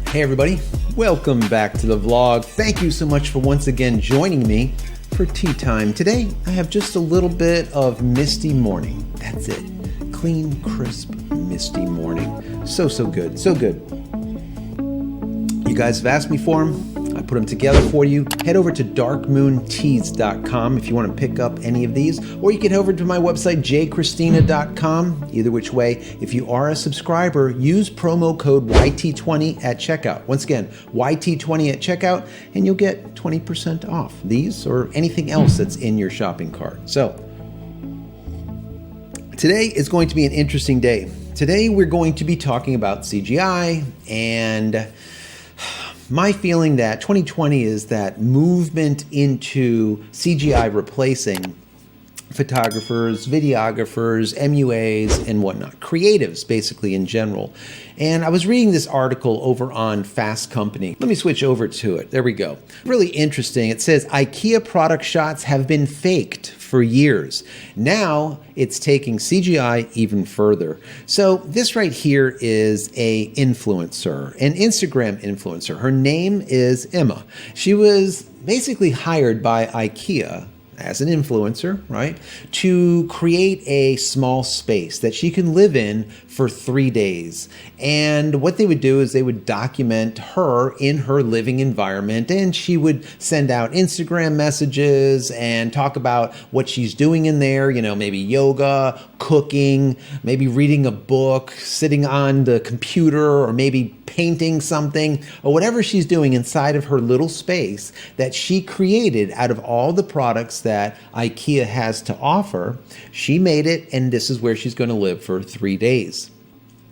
Hey everybody, welcome back to the vlog. Thank you so much for once again joining me for tea time. Today I have just a little bit of misty morning. That's it. Clean, crisp, misty morning. So good, so good. You guys have asked me for them. I put them together for you. Head over to darkmoonteas.com if you want to pick up any of these, or you can head over to my website, JCristina.com. Either which way, if you are a subscriber, use promo code YT20 at checkout. Once again, YT20 at checkout, and you'll get 20% off these or anything else that's in your shopping cart. So, today is going to be an interesting day. Today we're going to be talking about CGI, and my feeling that 2020 is that movement into CGI replacing photographers, videographers, MUAs, and whatnot. Creatives, basically, in general. And I was reading this article over on Fast Company. Let me switch over to it. There we go. Really interesting. It says, Ikea product shots have been faked for years. Now it's taking CGI even further. So this right here is an influencer, an Instagram influencer. Her name is Imma. She was basically hired by Ikea as an influencer, right, to create a small space that she can live in for 3 days. And what they would do is they would document her in her living environment, and she would send out Instagram messages and talk about what she's doing in there, you know, maybe yoga, cooking, maybe reading a book, sitting on the computer, or maybe painting something, or whatever she's doing inside of her little space that she created out of all the products that Ikea has to offer. She made it, and this is where she's going to live for 3 days.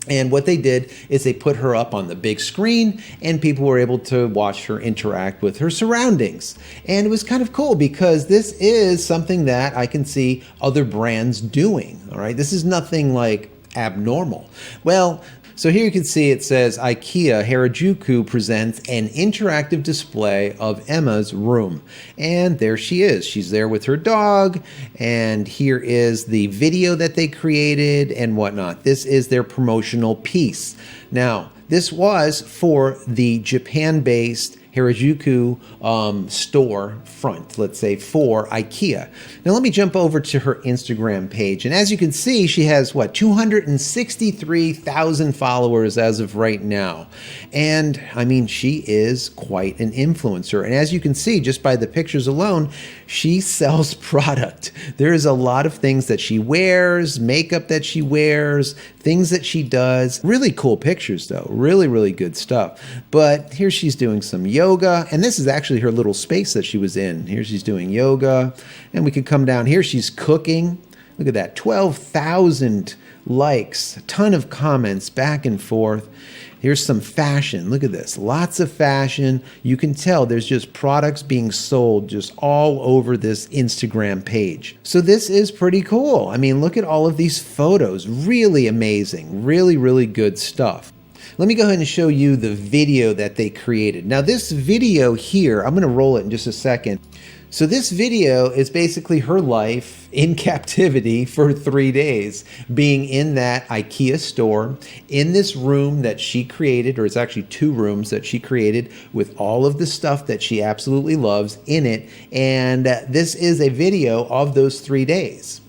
And what they did is they put her up on the big screen, and people were able to watch her interact with her surroundings. And it was kind of cool because this is something that I can see other brands doing. All right, this is nothing like abnormal. Well, so here you can see it says Ikea Harajuku presents an interactive display of Emma's room. And there she is. She's there with her dog. And here is the video that they created and whatnot. This is their promotional piece. Now, this was for the Japan-based Harajuku store front, let's say, for Ikea. Now let me jump over to her Instagram page, and as you can see, she has what, 263,000 followers as of right now. And I mean, she is quite an influencer, and as you can see just by the pictures alone, she sells product. There is a lot of things that she wears, makeup that she wears, things that she does. Really cool pictures though, really good stuff. But here she's doing some yoga, and this is actually her little space that she was in. Here she's doing yoga, and we could come down here. She's cooking. Look at that, 12,000 likes, a ton of comments back and forth. Here's some fashion. Look at this, lots of fashion. You can tell there's just products being sold just all over this Instagram page. So this is pretty cool. I mean, look at all of these photos. Really amazing, really good stuff. Let me go ahead and show you the video that they created. Now this video here, I'm gonna roll it in just a second. So this video is basically her life in captivity for 3 days, being in that Ikea store, in this room that she created, or it's actually 2 rooms that she created with all of the stuff that she absolutely loves in it. And this is a video of those 3 days.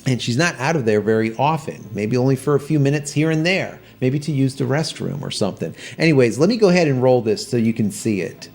And she's not out of there very often, maybe only for a few minutes here and there, maybe to use the restroom or something. Anyways, let me go ahead and roll this so you can see it.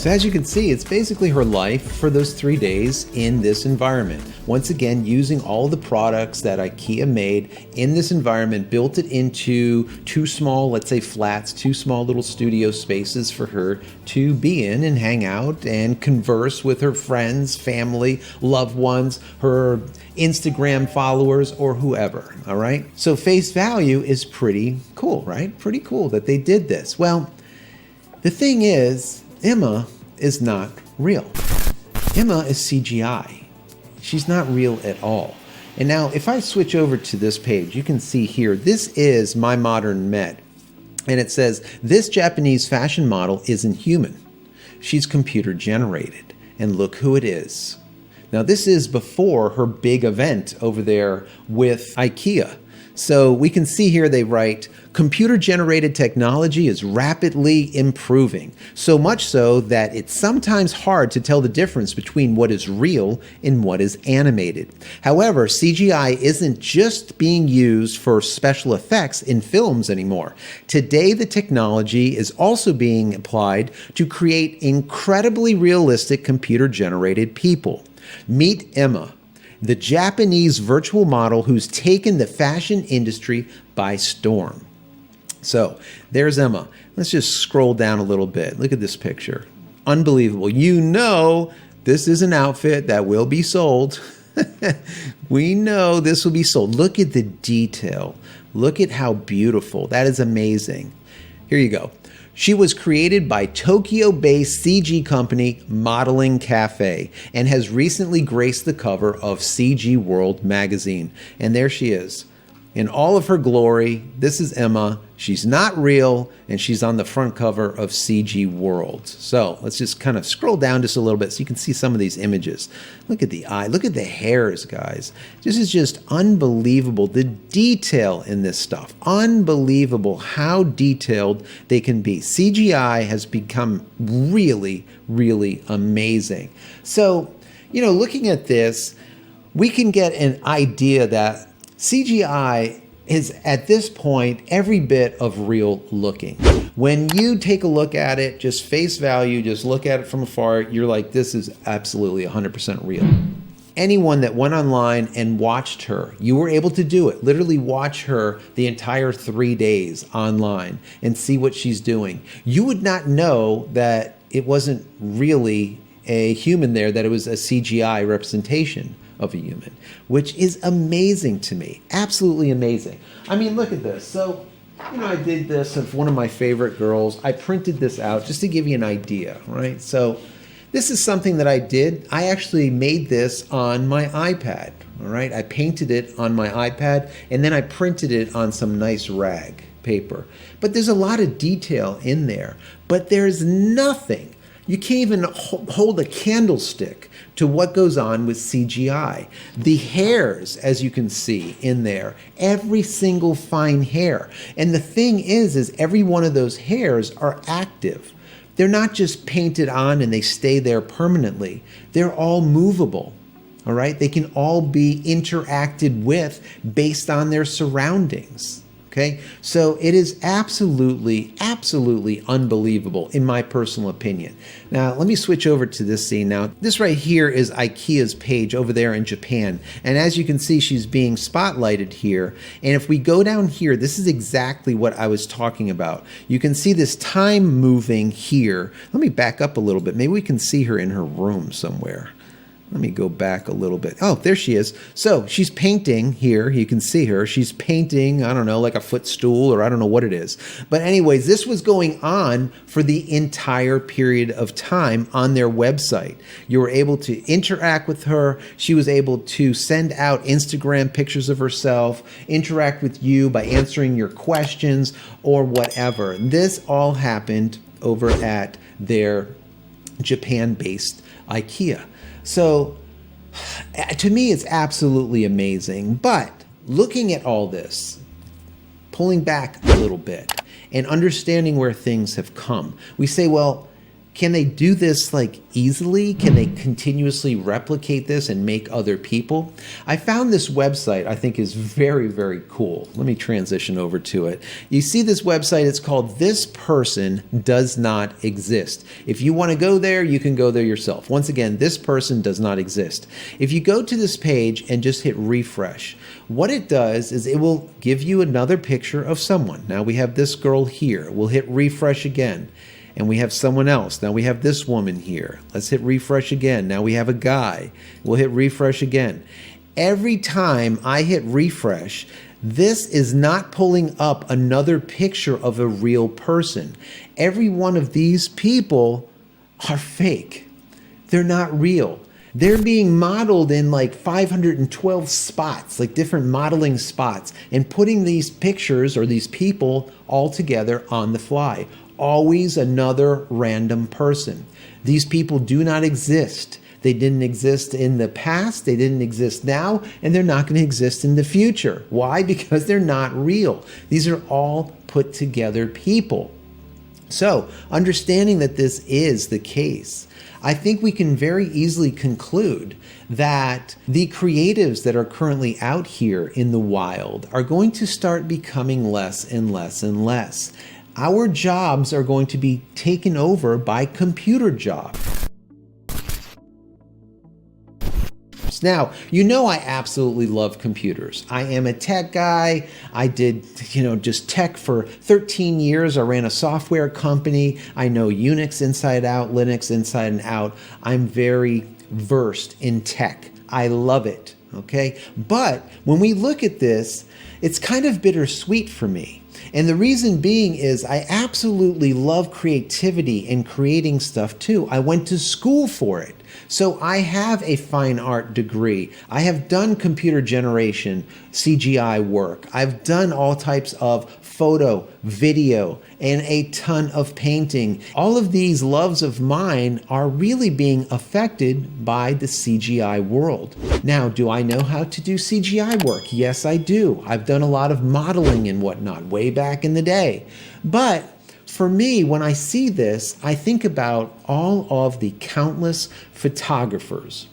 So as you can see, it's basically her life for those 3 days in this environment. once again, using all the products that Ikea made in this environment, built it into two small, let's say flats, two small little studio spaces for her to be in and hang out and converse with her friends, family, loved ones, her Instagram followers, or whoever, all right? So face value is pretty cool, right? Pretty cool that they did this. Well, the thing is, Imma is not real. Imma is CGI. She's not real at all. And now if I switch over to this page, you can see here, this is My Modern Med. And it says, this Japanese fashion model isn't human. She's computer generated. And look who it is. Now this is before her big event over there with Ikea. So we can see here they write, computer-generated technology is rapidly improving, so much so that it's sometimes hard to tell the difference between what is real and what is animated. However, CGI isn't just being used for special effects in films anymore. Today, the technology is also being applied to create incredibly realistic computer-generated people. Meet Imma, the Japanese virtual model who's taken the fashion industry by storm. So there's Imma. Let's just scroll down a little bit. Look at this picture. Unbelievable. You know this is an outfit that will be sold. We know this will be sold. Look at the detail. Look at how beautiful. That is amazing. Here you go. She was created by Tokyo-based CG company Modeling Cafe and has recently graced the cover of CG World magazine. And there she is. In all of her glory, this is Imma. She's not real, and she's on the front cover of CG World. So let's just kind of scroll down just a little bit so you can see some of these images. Look at the eye. Look at the hairs, guys. This is just unbelievable. The detail in this stuff. Unbelievable how detailed they can be. CGI has become really, really amazing. So, you know, looking at this, we can get an idea that CGI is at this point every bit of real looking. When you take a look at it, just face value, just look at it from afar, you're like, this is absolutely 100% real. Anyone that went online and watched her, you were able to do it, literally watch her the entire 3 days online and see what she's doing. You would not know that it wasn't really a human there, that it was a CGI representation of a human, which is amazing to me. Absolutely amazing. I mean, look at this. So, you know, I did this of one of my favorite girls. I printed this out just to give you an idea, right? So this is something that I did. I actually made this on my iPad, all right? I painted it on my iPad, and then I printed it on some nice rag paper. But there's a lot of detail in there, but there's nothing. You can't even hold a candlestick to what goes on with CGI. The hairs, as you can see in there, every single fine hair. And the thing is every one of those hairs are active. They're not just painted on and they stay there permanently. They're all movable, all right? They can all be interacted with based on their surroundings. Okay, so it is absolutely, absolutely unbelievable in my personal opinion. Now, let me switch over to this scene now. This right here is Ikea's page over there in Japan. And as you can see, she's being spotlighted here. And if we go down here, this is exactly what I was talking about. You can see this time moving here. Let me back up a little bit. Maybe we can see her in her room somewhere. Let me go back a little bit. Oh, there she is. So she's painting here. You can see her. She's painting, I don't know, like a footstool or I don't know what it is. But anyways, this was going on for the entire period of time on their website. You were able to interact with her. She was able to send out Instagram pictures of herself, interact with you by answering your questions or whatever. This all happened over at their Japan-based Ikea. So to me, it's absolutely amazing. But looking at all this, pulling back a little bit and understanding where things have come, we say, well, Can they do this like easily? Can they continuously replicate this and make other people? I found this website I think is very, very cool. Let me transition over to it. You see this website, it's called This Person Does Not Exist. If you want to go there, you can go there yourself. Once again, this person does not exist. If you go to this page and just hit refresh, what it does is it will give you another picture of someone. Now we have this girl here. We'll hit refresh again. And we have someone else. Now we have this woman here. Let's hit refresh again. Now we have a guy. We'll hit refresh again. Every time I hit refresh, this is not pulling up another picture of a real person. Every one of these people are fake. They're not real. They're being modeled in like 512 spots, like different modeling spots, and putting these pictures or these people all together on the fly. Always another random person. These people do not exist. They didn't exist in the past, they didn't exist now, and they're not going to exist in the future. Why? Because they're not real. These are all put together people. So, understanding that this is the case, I think we can very easily conclude that the creatives that are currently out here in the wild are going to start becoming less and less and less. Our jobs are going to be taken over by computer jobs. Now, you know I absolutely love computers. I am a tech guy. I did, just tech for 13 years. I ran a software company. I know Unix inside out, Linux inside and out. I'm very versed in tech. I love it, okay? But when we look at this, it's kind of bittersweet for me. And the reason being is I absolutely love creativity and creating stuff too. I went to school for it. So I have a fine art degree. I have done computer generation, CGI work. I've done all types of photo, video, and a ton of painting. All of these loves of mine are really being affected by the CGI world. Now, do I know how to do CGI work? Yes, I do. I've done a lot of modeling and whatnot way back in the day. But for me, when I see this, I think about all of the countless photographers,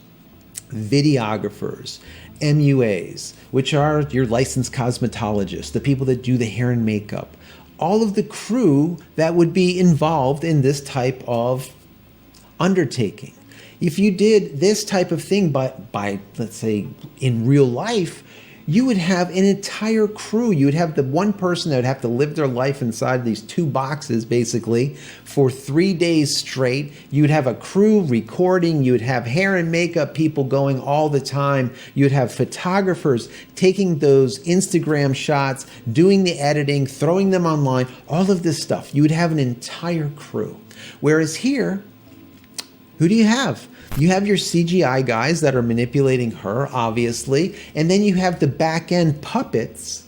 videographers, MUAs, which are your licensed cosmetologists, the people that do the hair and makeup, all of the crew that would be involved in this type of undertaking. If you did this type of thing by let's say, in real life, you would have an entire crew. You would have the one person that would have to live their life inside these two boxes, basically, for 3 days straight. You would have a crew recording. You would have hair and makeup people going all the time. You would have photographers taking those Instagram shots, doing the editing, throwing them online, all of this stuff. You would have an entire crew. Whereas here, who do you have? You have your CGI guys that are manipulating her, obviously, and then you have the back-end puppets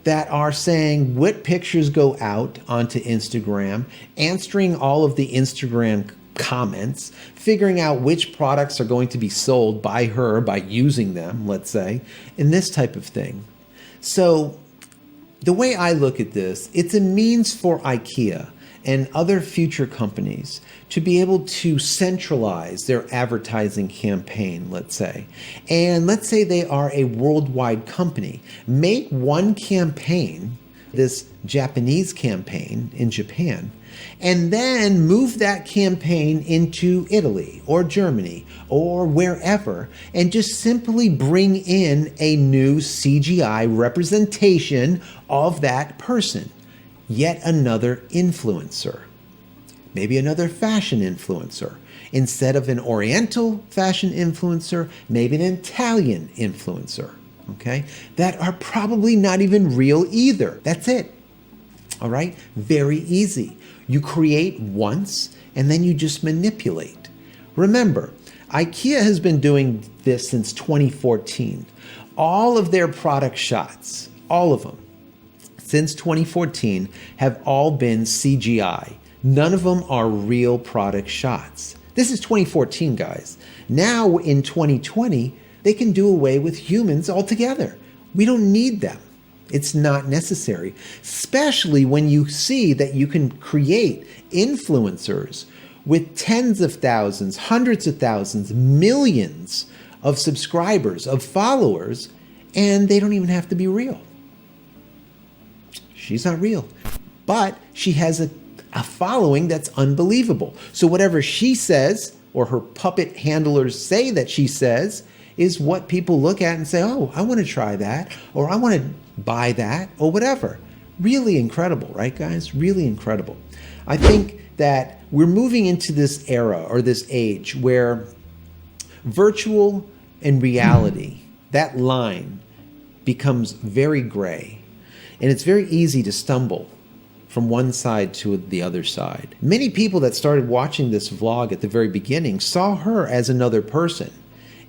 that are saying what pictures go out onto Instagram, answering all of the Instagram comments, figuring out which products are going to be sold by her by using them, let's say, and this type of thing. So the way I look at this, it's a means for Ikea and other future companies to be able to centralize their advertising campaign, let's say. And let's say they are a worldwide company. Make one campaign, this Japanese campaign in Japan, and then move that campaign into Italy or Germany or wherever, and just simply bring in a new CGI representation of that person. Yet another influencer, maybe another fashion influencer. Instead of an Oriental fashion influencer, maybe an Italian influencer, okay? That are probably not even real either. That's it, all right? Very easy. You create once and then you just manipulate. Remember, Ikea has been doing this since 2014. All of their product shots, all of them, since 2014 have all been CGI. None of them are real product shots. This is 2014, guys. Now in 2020, they can do away with humans altogether. We don't need them. It's not necessary, especially when you see that you can create influencers with tens of thousands, hundreds of thousands, millions of subscribers, of followers, and they don't even have to be real. She's not real, but she has a following that's unbelievable. So whatever she says, or her puppet handlers say that she says, is what people look at and say, oh, I want to try that, or I want to buy that, or whatever. Really incredible, right, guys? Really incredible. I think that we're moving into this era or this age where virtual and reality, that line becomes very gray, and it's very easy to stumble from one side to the other side. Many people that started watching this vlog at the very beginning saw her as another person.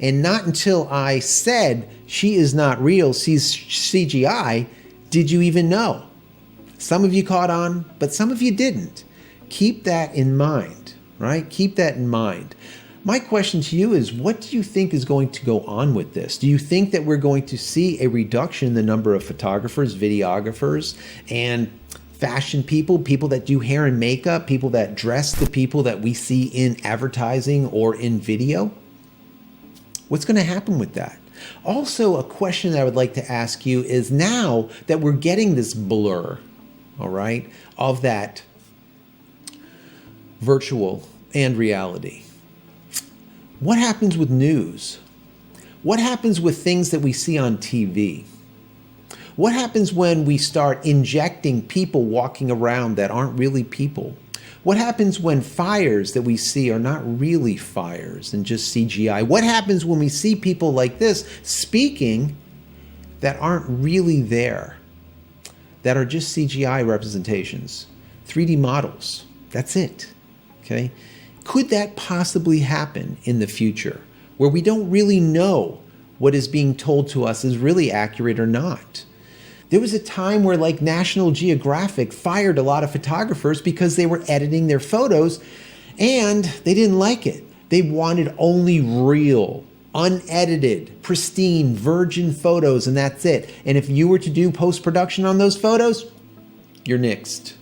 And not until I said she is not real, she's CGI, did you even know. Some of you caught on, but some of you didn't. Keep that in mind, right? Keep that in mind. My question to you is, what do you think is going to go on with this? Do you think that we're going to see a reduction in the number of photographers, videographers, and fashion people, people that do hair and makeup, people that dress the people that we see in advertising or in video? What's going to happen with that? Also, a question that I would like to ask you is, now that we're getting this blur, all right, of that virtual and reality, what happens with news? What happens with things that we see on TV? What happens when we start injecting people walking around that aren't really people? What happens when fires that we see are not really fires and just CGI? What happens when we see people like this speaking that aren't really there, that are just CGI representations, 3D models? That's it, okay? Could that possibly happen in the future, where we don't really know what is being told to us is really accurate or not? There was a time where, like, National Geographic fired a lot of photographers because they were editing their photos and they didn't like it. They wanted only real, unedited, pristine, virgin photos, and that's it. And if you were to do post-production on those photos, you're nixed.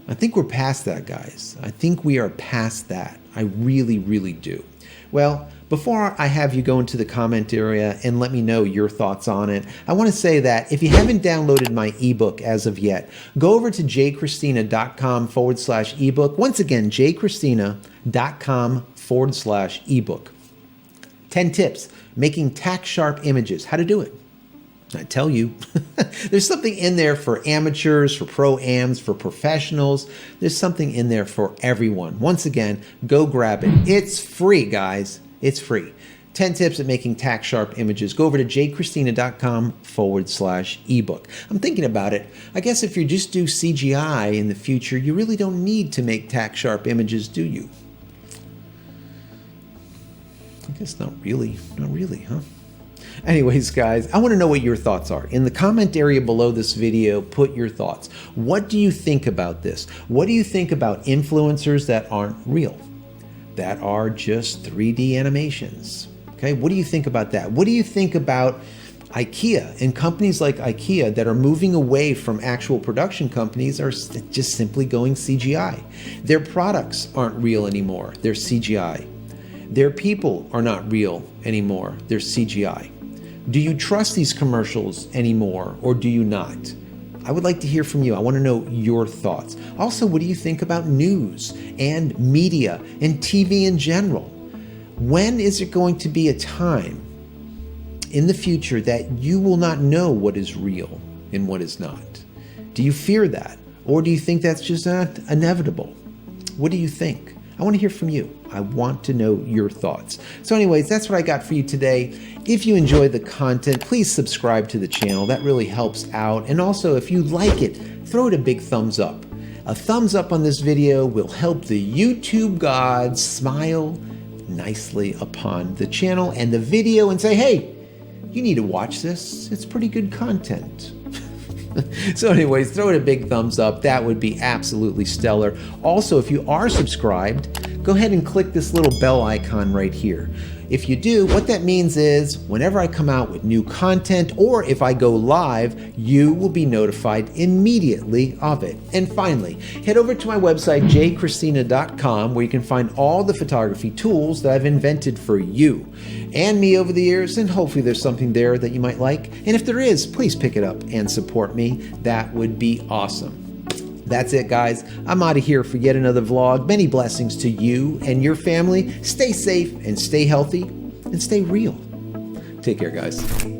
I think we're past that, guys. I think we are past that. I really, really do. Well, before I have you go into the comment area and let me know your thoughts on it, I want to say that if you haven't downloaded my ebook as of yet, go over to JCristina.com/ebook. Once again, JCristina.com/ebook. 10 tips, making tack sharp images. How to do it. I tell you, there's something in there for amateurs, for pro-ams, for professionals. There's something in there for everyone. Once again, go grab it. It's free, guys. It's free. 10 tips at making tack sharp images. Go over to JCristina.com/ebook. I'm thinking about it. I guess if you just do CGI in the future, you really don't need to make tack sharp images, do you? I guess not really, huh? Anyways, guys, I want to know what your thoughts are. In the comment area below this video, put your thoughts. What do you think about this? What do you think about influencers that aren't real, that are just 3D animations? Okay, what do you think about that? What do you think about Ikea and companies like Ikea that are moving away from actual production companies, are just simply going CGI? Their products aren't real anymore, they're CGI. Their people are not real anymore, they're CGI. Do you trust these commercials anymore, or do you not? I would like to hear from you. I want to know your thoughts. Also, what do you think about news and media and TV in general? When is it going to be a time in the future that you will not know what is real and what is not? Do you fear that? Or do you think that's just inevitable? What do you think? I want to hear from you. I want to know your thoughts. So anyways, that's what I got for you today. If you enjoyed the content, please subscribe to the channel. That really helps out. And also, if you like it, throw it a big thumbs up. A thumbs up on this video will help the YouTube gods smile nicely upon the channel and the video and say, hey, you need to watch this. It's pretty good content. So anyways, throw it a big thumbs up. That would be absolutely stellar. Also, if you are subscribed, go ahead and click this little bell icon right here. If you do, what that means is whenever I come out with new content or if I go live, you will be notified immediately of it. And finally, head over to my website, JCristina.com, where you can find all the photography tools that I've invented for you and me over the years, and hopefully there's something there that you might like. And if there is, please pick it up and support me. That would be awesome. That's it, guys. I'm out of here for yet another vlog. Many blessings to you and your family. Stay safe and stay healthy and stay real. Take care, guys.